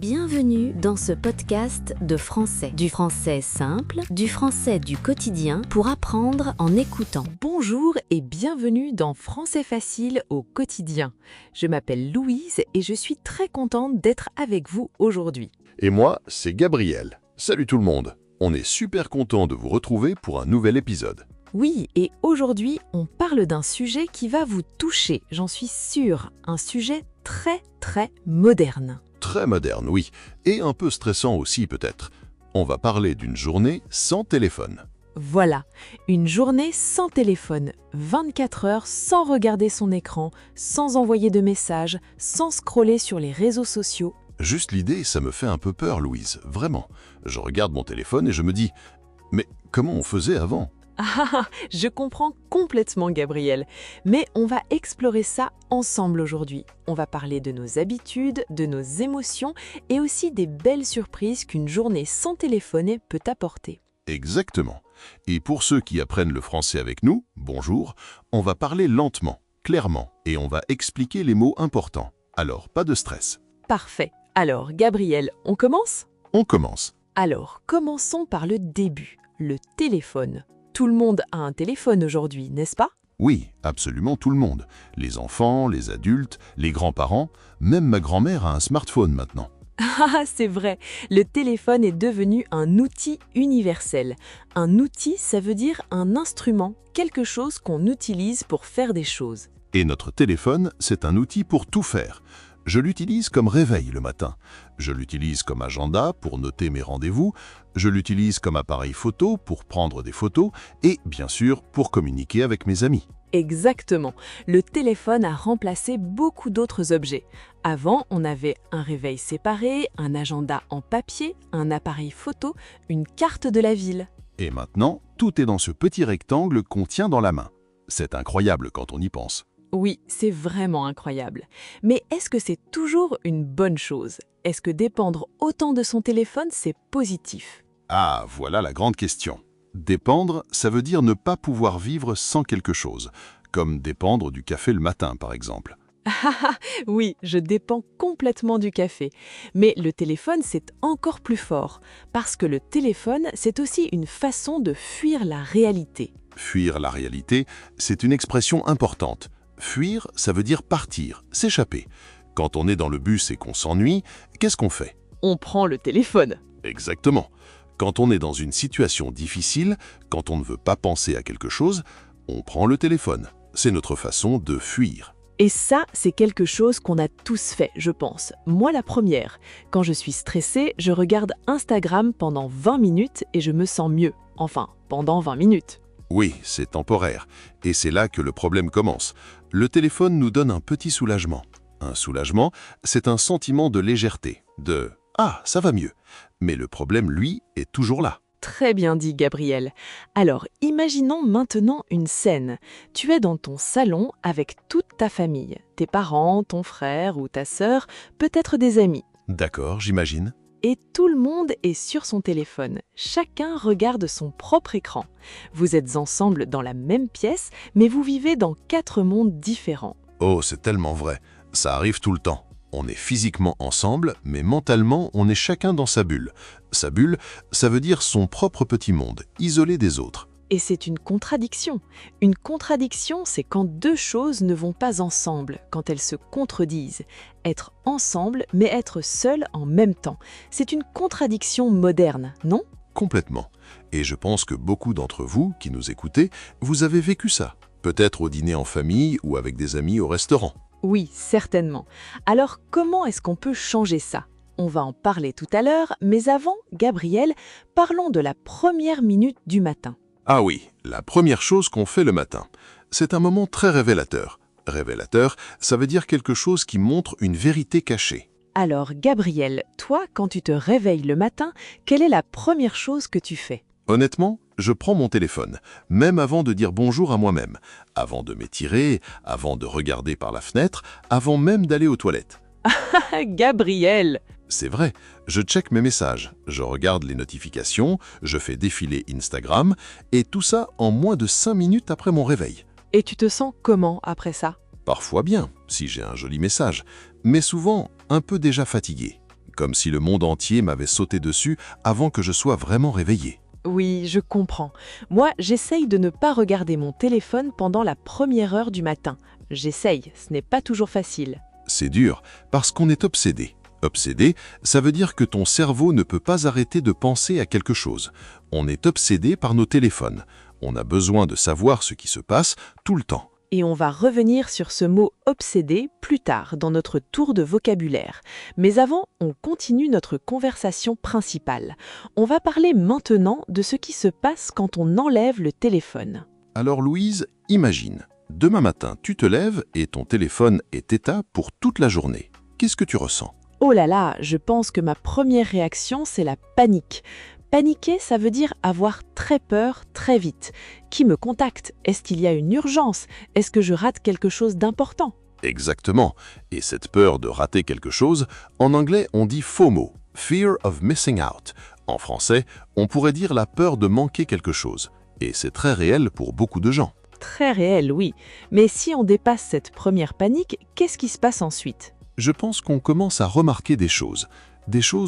Bienvenue dans ce podcast de français. Du français simple, du français du quotidien pour apprendre en écoutant. Bonjour et bienvenue dans Français facile au quotidien. Je m'appelle Louise et je suis très contente d'être avec vous aujourd'hui. Et moi, c'est Gabriel. Salut tout le monde. On est super content de vous retrouver pour un nouvel épisode. Oui, et aujourd'hui, on parle d'un sujet qui va vous toucher, j'en suis sûre. Un sujet très moderne. Très moderne, oui, et un peu stressant aussi peut-être. On va parler d'une journée sans téléphone. Voilà, une journée sans téléphone, 24 heures sans regarder son écran, sans envoyer de messages, sans scroller sur les réseaux sociaux. Juste l'idée, ça me fait un peu peur, Louise, vraiment. Je regarde mon téléphone et je me dis « Mais comment on faisait avant ?» Ah, je comprends complètement Gabriel, mais on va explorer ça ensemble aujourd'hui. On va parler de nos habitudes, de nos émotions et aussi des belles surprises qu'une journée sans téléphoner peut apporter. Exactement. Et pour ceux qui apprennent le français avec nous, bonjour, on va parler lentement, clairement, et on va expliquer les mots importants. Alors, pas de stress. Parfait. Alors, Gabriel, on commence ? On commence. Alors, commençons par le début, le téléphone. Tout le monde a un téléphone aujourd'hui, n'est-ce pas ? Oui, absolument tout le monde. Les enfants, les adultes, les grands-parents, même ma grand-mère a un smartphone maintenant. Ah, c'est vrai, le téléphone est devenu un outil universel. Un outil, ça veut dire un instrument, quelque chose qu'on utilise pour faire des choses. Et notre téléphone, c'est un outil pour tout faire. Je l'utilise comme réveil le matin. Je l'utilise comme agenda pour noter mes rendez-vous. Je l'utilise comme appareil photo pour prendre des photos et, bien sûr, pour communiquer avec mes amis. Exactement. Le téléphone a remplacé beaucoup d'autres objets. Avant, on avait un réveil séparé, un agenda en papier, un appareil photo, une carte de la ville. Et maintenant, tout est dans ce petit rectangle qu'on tient dans la main. C'est incroyable quand on y pense. Oui, c'est vraiment incroyable. Mais est-ce que c'est toujours une bonne chose ? Est-ce que dépendre autant de son téléphone, c'est positif ? Ah, voilà la grande question. Dépendre, ça veut dire ne pas pouvoir vivre sans quelque chose, comme dépendre du café le matin, par exemple. Oui, je dépends complètement du café. Mais le téléphone, c'est encore plus fort, parce que le téléphone, c'est aussi une façon de fuir la réalité. Fuir la réalité, c'est une expression importante. Fuir, ça veut dire partir, s'échapper. Quand on est dans le bus et qu'on s'ennuie, qu'est-ce qu'on fait ? On prend le téléphone. Exactement. Quand on est dans une situation difficile, quand on ne veut pas penser à quelque chose, on prend le téléphone. C'est notre façon de fuir. Et ça, c'est quelque chose qu'on a tous fait, je pense. Moi, la première. Quand je suis stressée, je regarde Instagram pendant 20 minutes et je me sens mieux. Enfin, pendant 20 minutes. Oui, c'est temporaire. Et c'est là que le problème commence. Le téléphone nous donne un petit soulagement. Un soulagement, c'est un sentiment de légèreté, de « Ah, ça va mieux ». Mais le problème, lui, est toujours là. Très bien dit, Gabriel. Alors, imaginons maintenant une scène. Tu es dans ton salon avec toute ta famille. Tes parents, ton frère ou ta sœur, peut-être des amis. D'accord, j'imagine. Et tout le monde est sur son téléphone. Chacun regarde son propre écran. Vous êtes ensemble dans la même pièce, mais vous vivez dans 4 mondes différents. Oh, c'est tellement vrai. Ça arrive tout le temps. On est physiquement ensemble, mais mentalement, on est chacun dans sa bulle. Sa bulle, ça veut dire son propre petit monde, isolé des autres. Et c'est une contradiction. Une contradiction, c'est quand deux choses ne vont pas ensemble, quand elles se contredisent. Être ensemble, mais être seul en même temps. C'est une contradiction moderne, non ? Complètement. Et je pense que beaucoup d'entre vous, qui nous écoutez, vous avez vécu ça. Peut-être au dîner en famille ou avec des amis au restaurant. Oui, certainement. Alors, comment est-ce qu'on peut changer ça ? On va en parler tout à l'heure, mais avant, Gabriel, parlons de la première minute du matin. Ah oui, la première chose qu'on fait le matin. C'est un moment très révélateur. Révélateur, ça veut dire quelque chose qui montre une vérité cachée. Alors, Gabriel, toi, quand tu te réveilles le matin, quelle est la première chose que tu fais ? Honnêtement, je prends mon téléphone, même avant de dire bonjour à moi-même, avant de m'étirer, avant de regarder par la fenêtre, avant même d'aller aux toilettes. Gabriel ! C'est vrai, je check mes messages, je regarde les notifications, je fais défiler Instagram, et tout ça en moins de 5 minutes après mon réveil. Et tu te sens comment après ça ? Parfois bien, si j'ai un joli message, mais souvent un peu déjà fatigué. comme si le monde entier m'avait sauté dessus avant que je sois vraiment réveillé. Oui, je comprends. Moi, j'essaye de ne pas regarder mon téléphone pendant la première heure du matin. J'essaye, ce n'est pas toujours facile. C'est dur, parce qu'on est obsédé. Obsédé, ça veut dire que ton cerveau ne peut pas arrêter de penser à quelque chose. On est obsédé par nos téléphones. On a besoin de savoir ce qui se passe tout le temps. Et on va revenir sur ce mot « obsédé » plus tard dans notre tour de vocabulaire. Mais avant, on continue notre conversation principale. On va parler maintenant de ce qui se passe quand on enlève le téléphone. Alors Louise, imagine. Demain matin, tu te lèves et ton téléphone est éteint pour toute la journée. Qu'est-ce que tu ressens? Oh là là, je pense que ma première réaction, c'est la panique. Paniquer, ça veut dire avoir très peur très vite. Qui me contacte? Est-ce qu'il y a une urgence? Est-ce que je rate quelque chose d'important? Exactement. Et cette peur de rater quelque chose, en anglais, on dit FOMO, Fear of Missing Out. En français, on pourrait dire la peur de manquer quelque chose. Et c'est très réel pour beaucoup de gens. Très réel, oui. Mais si on dépasse cette première panique, qu'est-ce qui se passe ensuite? Je pense qu'on commence à remarquer des choses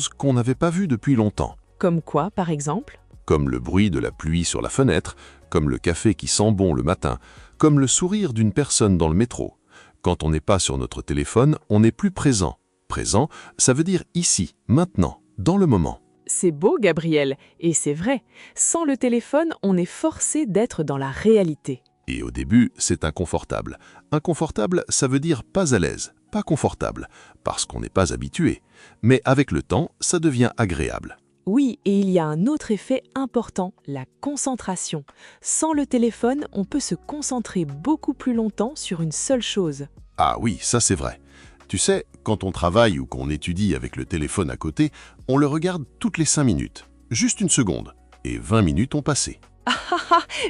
qu'on n'avait pas vues depuis longtemps. Comme quoi, par exemple? Comme le bruit de la pluie sur la fenêtre, comme le café qui sent bon le matin, comme le sourire d'une personne dans le métro. Quand on n'est pas sur notre téléphone, on n'est plus présent. Présent, ça veut dire ici, maintenant, dans le moment. C'est beau, Gabriel, et c'est vrai. Sans le téléphone, on est forcé d'être dans la réalité. Et au début, c'est inconfortable. Inconfortable, ça veut dire pas à l'aise, pas confortable, parce qu'on n'est pas habitué. Mais avec le temps, ça devient agréable. Oui, et il y a un autre effet important, la concentration. Sans le téléphone, on peut se concentrer beaucoup plus longtemps sur une seule chose. Ah oui, ça c'est vrai. Tu sais, quand on travaille ou qu'on étudie avec le téléphone à côté, on le regarde toutes les 5 minutes. Juste une seconde. Et 20 minutes ont passé.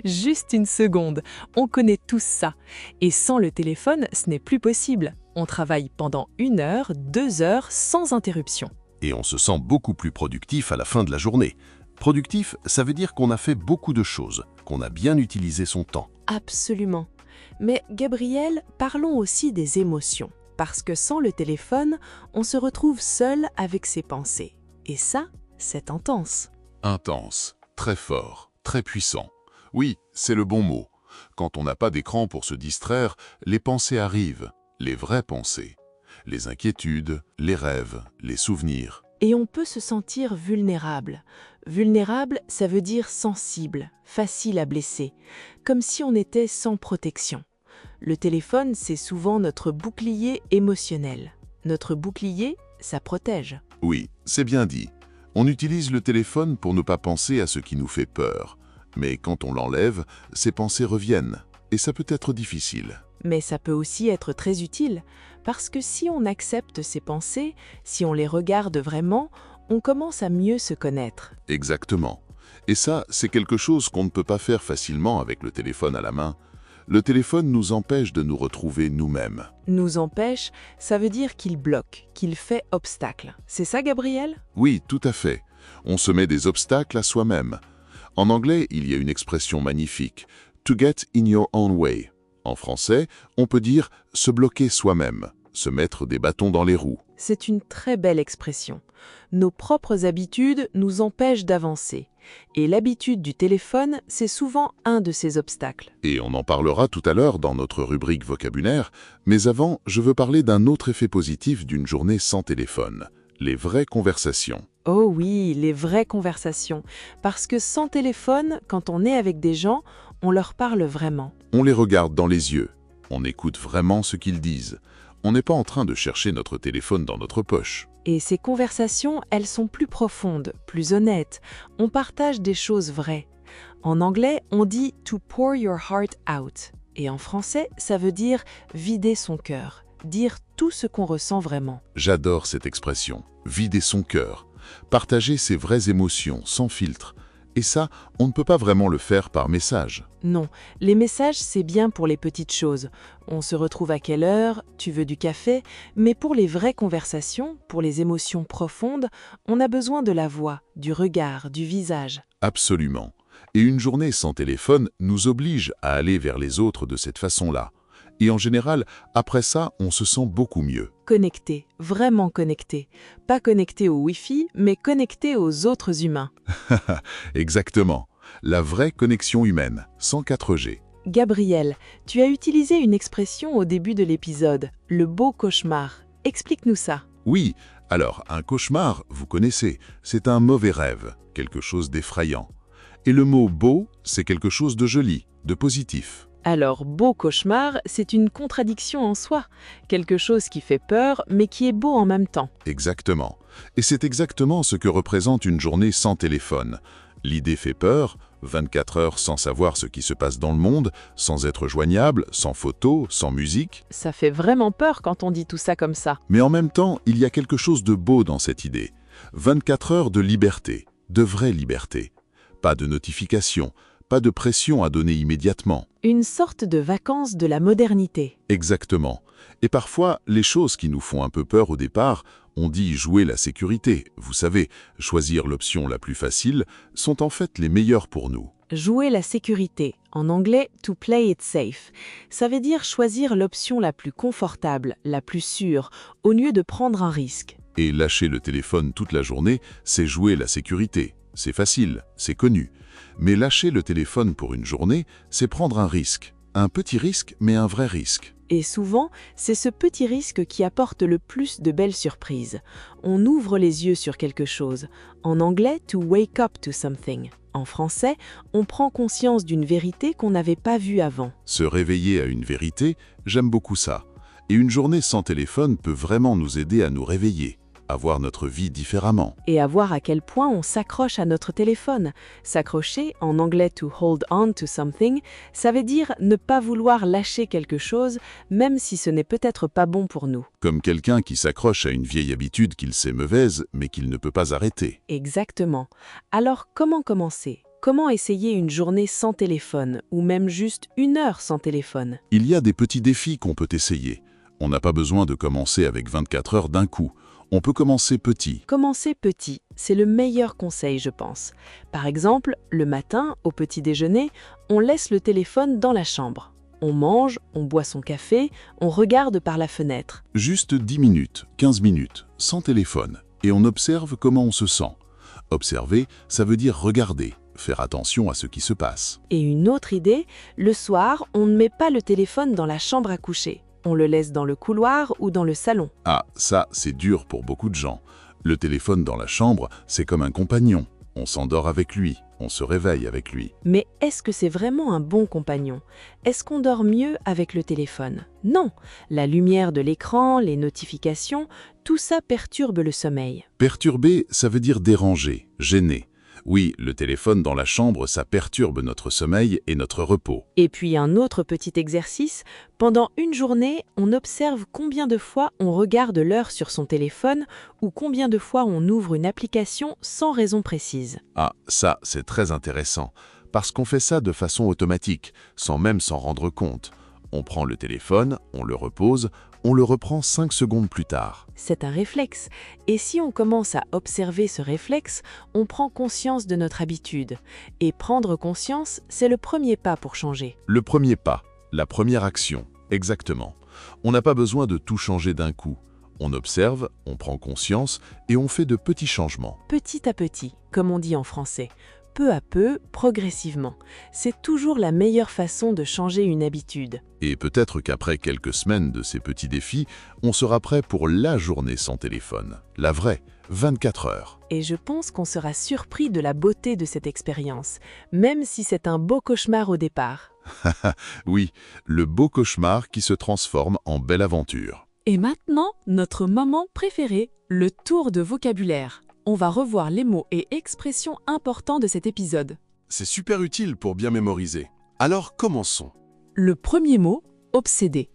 Juste une seconde. On connaît tous ça. Et sans le téléphone, ce n'est plus possible. On travaille pendant 1 heure, 2 heures, sans interruption. Et on se sent beaucoup plus productif à la fin de la journée. Productif, ça veut dire qu'on a fait beaucoup de choses, qu'on a bien utilisé son temps. Absolument. Mais Gabriel, parlons aussi des émotions. Parce que sans le téléphone, on se retrouve seul avec ses pensées. Et ça, c'est intense. Intense, très fort, très puissant. Oui, c'est le bon mot. Quand on n'a pas d'écran pour se distraire, les pensées arrivent, les vraies pensées. Les inquiétudes, les rêves, les souvenirs. Et on peut se sentir vulnérable. Vulnérable, ça veut dire sensible, facile à blesser, comme si on était sans protection. Le téléphone, c'est souvent notre bouclier émotionnel. Notre bouclier, ça protège. Oui, c'est bien dit. On utilise le téléphone pour ne pas penser à ce qui nous fait peur. Mais quand on l'enlève, ces pensées reviennent. Et ça peut être difficile. Mais ça peut aussi être très utile, parce que si on accepte ces pensées, si on les regarde vraiment, on commence à mieux se connaître. Exactement. Et ça, c'est quelque chose qu'on ne peut pas faire facilement avec le téléphone à la main. Le téléphone nous empêche de nous retrouver nous-mêmes. Nous empêche, ça veut dire qu'il bloque, qu'il fait obstacle. C'est ça, Gabriel? Oui, tout à fait. On se met des obstacles à soi-même. En anglais, il y a une expression magnifique, « to get in your own way ». En français, on peut dire « se bloquer soi-même », se mettre des bâtons dans les roues. C'est une très belle expression. Nos propres habitudes nous empêchent d'avancer. Et l'habitude du téléphone, c'est souvent un de ces obstacles. Et on en parlera tout à l'heure dans notre rubrique vocabulaire, mais avant, je veux parler d'un autre effet positif d'une journée sans téléphone, les vraies conversations. Oh oui, les vraies conversations. Parce que sans téléphone, quand on est avec des gens, on leur parle vraiment. On les regarde dans les yeux, on écoute vraiment ce qu'ils disent. On n'est pas en train de chercher notre téléphone dans notre poche. Et ces conversations, elles sont plus profondes, plus honnêtes. On partage des choses vraies. En anglais, on dit « to pour your heart out ». Et en français, ça veut dire « vider son cœur », dire tout ce qu'on ressent vraiment. J'adore cette expression, « vider son cœur », partager ses vraies émotions sans filtre. Et ça, on ne peut pas vraiment le faire par message. Non, les messages, c'est bien pour les petites choses. On se retrouve à quelle heure, tu veux du café, mais pour les vraies conversations, pour les émotions profondes, on a besoin de la voix, du regard, du visage. Absolument. Et une journée sans téléphone nous oblige à aller vers les autres de cette façon-là. Et en général, après ça, on se sent beaucoup mieux. Connecté, vraiment connecté. Pas connecté au Wi-Fi, mais connecté aux autres humains. Exactement. La vraie connexion humaine, sans 4G. Gabriel, tu as utilisé une expression au début de l'épisode, le beau cauchemar. Explique-nous ça. Oui, alors un cauchemar, vous connaissez, c'est un mauvais rêve, quelque chose d'effrayant. Et le mot « beau », c'est quelque chose de joli, de positif. Alors, beau cauchemar, c'est une contradiction en soi. Quelque chose qui fait peur, mais qui est beau en même temps. Exactement. Et c'est exactement ce que représente une journée sans téléphone. L'idée fait peur, 24 heures sans savoir ce qui se passe dans le monde, sans être joignable, sans photo, sans musique. Ça fait vraiment peur quand on dit tout ça comme ça. Mais en même temps, il y a quelque chose de beau dans cette idée. 24 heures de liberté, de vraie liberté. Pas de notification, pas de pression à donner immédiatement. Une sorte de vacances de la modernité. Exactement. Et parfois, les choses qui nous font un peu peur au départ, on dit jouer la sécurité, vous savez, choisir l'option la plus facile, sont en fait les meilleures pour nous. Jouer la sécurité, en anglais « to play it safe », ça veut dire choisir l'option la plus confortable, la plus sûre, au lieu de prendre un risque. Et lâcher le téléphone toute la journée, c'est jouer la sécurité. C'est facile, c'est connu. Mais lâcher le téléphone pour une journée, c'est prendre un risque. Un petit risque, mais un vrai risque. Et souvent, c'est ce petit risque qui apporte le plus de belles surprises. On ouvre les yeux sur quelque chose. En anglais, to wake up to something. En français, on prend conscience d'une vérité qu'on n'avait pas vue avant. Se réveiller à une vérité, j'aime beaucoup ça. Et une journée sans téléphone peut vraiment nous aider à nous réveiller, à voir notre vie différemment. Et à voir à quel point on s'accroche à notre téléphone. S'accrocher, en anglais to hold on to something, ça veut dire ne pas vouloir lâcher quelque chose, même si ce n'est peut-être pas bon pour nous. Comme quelqu'un qui s'accroche à une vieille habitude qu'il sait mauvaise, mais qu'il ne peut pas arrêter. Exactement. Alors comment commencer ? Comment essayer une journée sans téléphone, ou même juste 1 heure sans téléphone ? Il y a des petits défis qu'on peut essayer. On n'a pas besoin de commencer avec 24 heures d'un coup. On peut commencer petit. Commencer petit, c'est le meilleur conseil, je pense. Par exemple, le matin, au petit déjeuner, on laisse le téléphone dans la chambre. On mange, on boit son café, on regarde par la fenêtre. Juste 10 minutes, 15 minutes, sans téléphone. Et on observe comment on se sent. Observer, ça veut dire regarder, faire attention à ce qui se passe. Et une autre idée, le soir, on ne met pas le téléphone dans la chambre à coucher. On le laisse dans le couloir ou dans le salon. Ah, ça, c'est dur pour beaucoup de gens. Le téléphone dans la chambre, c'est comme un compagnon. On s'endort avec lui, on se réveille avec lui. Mais est-ce que c'est vraiment un bon compagnon ? Est-ce qu'on dort mieux avec le téléphone ? Non. La lumière de l'écran, les notifications, tout ça perturbe le sommeil. Perturber, ça veut dire déranger, gêner. Oui, le téléphone dans la chambre, ça perturbe notre sommeil et notre repos. Et puis un autre petit exercice, pendant une journée, on observe combien de fois on regarde l'heure sur son téléphone ou combien de fois on ouvre une application sans raison précise. Ah, ça, c'est très intéressant, parce qu'on fait ça de façon automatique, sans même s'en rendre compte. On prend le téléphone, on le repose, on le reprend 5 secondes plus tard. C'est un réflexe. Et si on commence à observer ce réflexe, on prend conscience de notre habitude. Et prendre conscience, c'est le premier pas pour changer. Le premier pas, la première action, exactement. On n'a pas besoin de tout changer d'un coup. On observe, on prend conscience et on fait de petits changements. Petit à petit, comme on dit en français. Peu à peu, progressivement. C'est toujours la meilleure façon de changer une habitude. Et peut-être qu'après quelques semaines de ces petits défis, on sera prêt pour la journée sans téléphone. La vraie, 24 heures. Et je pense qu'on sera surpris de la beauté de cette expérience, même si c'est un beau cauchemar au départ. Oui, le beau cauchemar qui se transforme en belle aventure. Et maintenant, notre moment préféré, le tour de vocabulaire. On va revoir les mots et expressions importants de cet épisode. C'est super utile pour bien mémoriser. Alors commençons. Le premier mot, obsédé.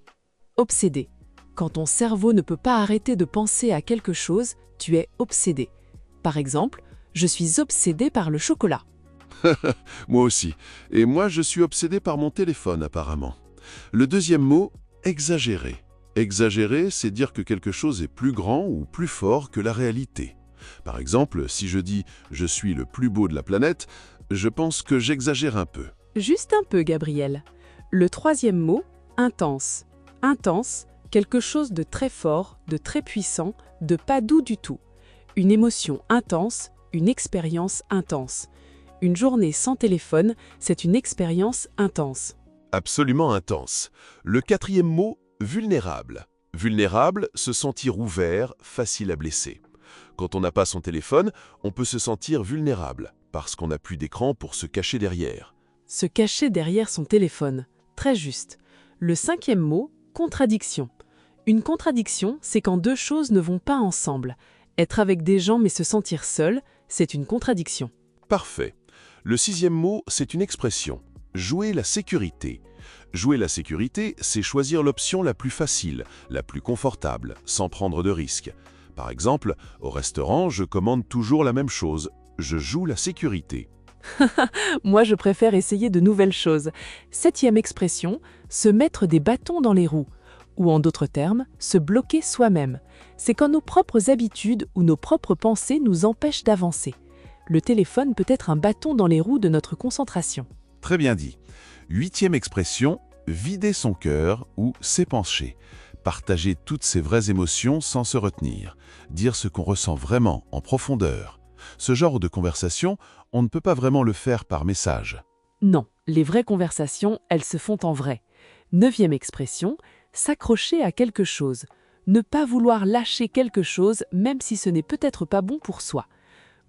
Obsédé. Quand ton cerveau ne peut pas arrêter de penser à quelque chose, tu es obsédé. Par exemple, je suis obsédé par le chocolat. Moi aussi. Et moi, je suis obsédé par mon téléphone, apparemment. Le deuxième mot, exagérer. Exagérer, c'est dire que quelque chose est plus grand ou plus fort que la réalité. Par exemple, si je dis « je suis le plus beau de la planète », je pense que j'exagère un peu. Juste un peu, Gabriel. Le troisième mot, intense. Intense, quelque chose de très fort, de très puissant, de pas doux du tout. Une émotion intense, une expérience intense. Une journée sans téléphone, c'est une expérience intense. Absolument intense. Le quatrième mot, vulnérable. Vulnérable, se sentir ouvert, facile à blesser. Quand on n'a pas son téléphone, on peut se sentir vulnérable, parce qu'on n'a plus d'écran pour se cacher derrière. Se cacher derrière son téléphone. Très juste. Le cinquième mot, contradiction. Une contradiction, c'est quand deux choses ne vont pas ensemble. Être avec des gens mais se sentir seul, c'est une contradiction. Parfait. Le sixième mot, c'est une expression. Jouer la sécurité. Jouer la sécurité, c'est choisir l'option la plus facile, la plus confortable, sans prendre de risques. Par exemple, au restaurant, je commande toujours la même chose. Je joue la sécurité. Moi, je préfère essayer de nouvelles choses. Septième expression, se mettre des bâtons dans les roues. Ou en d'autres termes, se bloquer soi-même. C'est quand nos propres habitudes ou nos propres pensées nous empêchent d'avancer. Le téléphone peut être un bâton dans les roues de notre concentration. Très bien dit. Huitième expression, vider son cœur ou s'épancher. Partager toutes ses vraies émotions sans se retenir. Dire ce qu'on ressent vraiment, en profondeur. Ce genre de conversation, on ne peut pas vraiment le faire par message. Non, les vraies conversations, elles se font en vrai. Neuvième expression, s'accrocher à quelque chose. Ne pas vouloir lâcher quelque chose, même si ce n'est peut-être pas bon pour soi.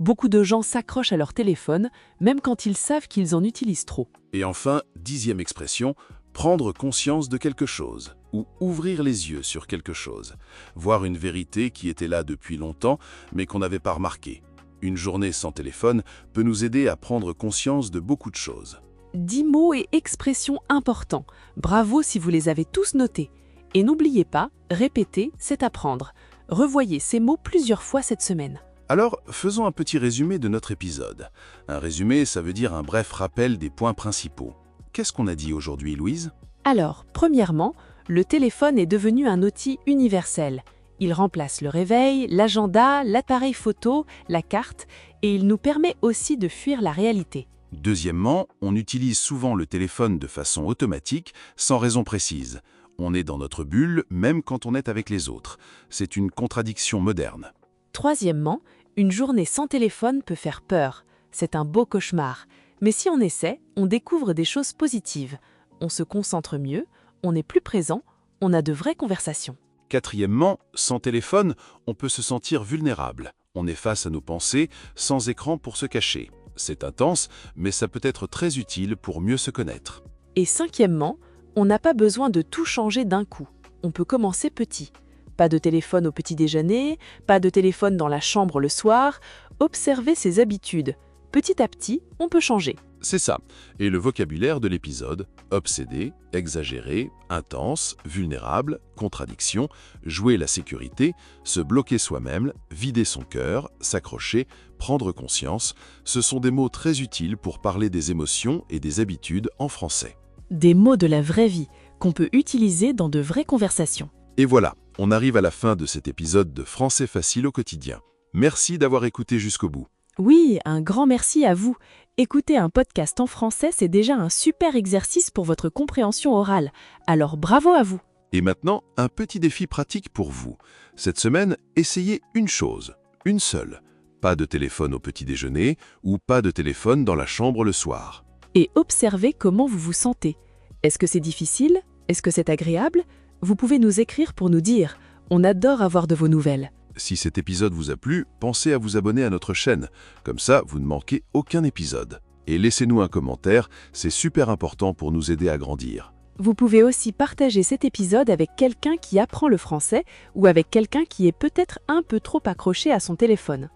Beaucoup de gens s'accrochent à leur téléphone, même quand ils savent qu'ils en utilisent trop. Et enfin, dixième expression, prendre conscience de quelque chose, ou ouvrir les yeux sur quelque chose. Voir une vérité qui était là depuis longtemps, mais qu'on n'avait pas remarquée. Une journée sans téléphone peut nous aider à prendre conscience de beaucoup de choses. 10 mots et expressions importants. Bravo si vous les avez tous notés. Et n'oubliez pas, répéter, c'est apprendre. Revoyez ces mots plusieurs fois cette semaine. Alors, faisons un petit résumé de notre épisode. Un résumé, ça veut dire un bref rappel des points principaux. Qu'est-ce qu'on a dit aujourd'hui, Louise? Alors, premièrement, le téléphone est devenu un outil universel. Il remplace le réveil, l'agenda, l'appareil photo, la carte, et il nous permet aussi de fuir la réalité. Deuxièmement, on utilise souvent le téléphone de façon automatique, sans raison précise. On est dans notre bulle, même quand on est avec les autres. C'est une contradiction moderne. Troisièmement, une journée sans téléphone peut faire peur. C'est un beau cauchemar. Mais si on essaie, on découvre des choses positives. On se concentre mieux, on est plus présent, on a de vraies conversations. Quatrièmement, sans téléphone, on peut se sentir vulnérable. On est face à nos pensées, sans écran pour se cacher. C'est intense, mais ça peut être très utile pour mieux se connaître. Et cinquièmement, on n'a pas besoin de tout changer d'un coup. On peut commencer petit. Pas de téléphone au petit déjeuner, pas de téléphone dans la chambre le soir. Observez ses habitudes. Petit à petit, on peut changer. C'est ça. Et le vocabulaire de l'épisode, obsédé, exagéré, intense, vulnérable, contradiction, jouer la sécurité, se bloquer soi-même, vider son cœur, s'accrocher, prendre conscience, ce sont des mots très utiles pour parler des émotions et des habitudes en français. Des mots de la vraie vie qu'on peut utiliser dans de vraies conversations. Et voilà, on arrive à la fin de cet épisode de Français facile au quotidien. Merci d'avoir écouté jusqu'au bout. Oui, un grand merci à vous. Écouter un podcast en français, c'est déjà un super exercice pour votre compréhension orale. Alors bravo à vous. Et maintenant, un petit défi pratique pour vous. Cette semaine, essayez une chose, une seule. Pas de téléphone au petit déjeuner ou pas de téléphone dans la chambre le soir. Et observez comment vous vous sentez. Est-ce que c'est difficile? Est-ce que c'est agréable? Vous pouvez nous écrire pour nous dire. On adore avoir de vos nouvelles. Si cet épisode vous a plu, pensez à vous abonner à notre chaîne. Comme ça, vous ne manquez aucun épisode. Et laissez-nous un commentaire, c'est super important pour nous aider à grandir. Vous pouvez aussi partager cet épisode avec quelqu'un qui apprend le français ou avec quelqu'un qui est peut-être un peu trop accroché à son téléphone.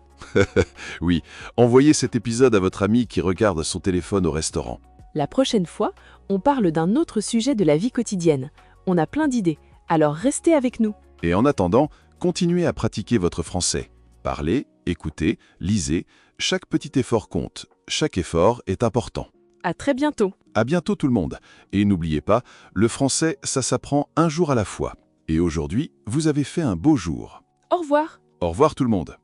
Oui, envoyez cet épisode à votre ami qui regarde son téléphone au restaurant. La prochaine fois, on parle d'un autre sujet de la vie quotidienne. On a plein d'idées, alors restez avec nous. Et en attendant, continuez à pratiquer votre français. Parlez, écoutez, lisez, chaque petit effort compte, chaque effort est important. À très bientôt. À bientôt tout le monde. Et n'oubliez pas, le français, ça s'apprend un jour à la fois. Et aujourd'hui, vous avez fait un beau jour. Au revoir. Au revoir tout le monde.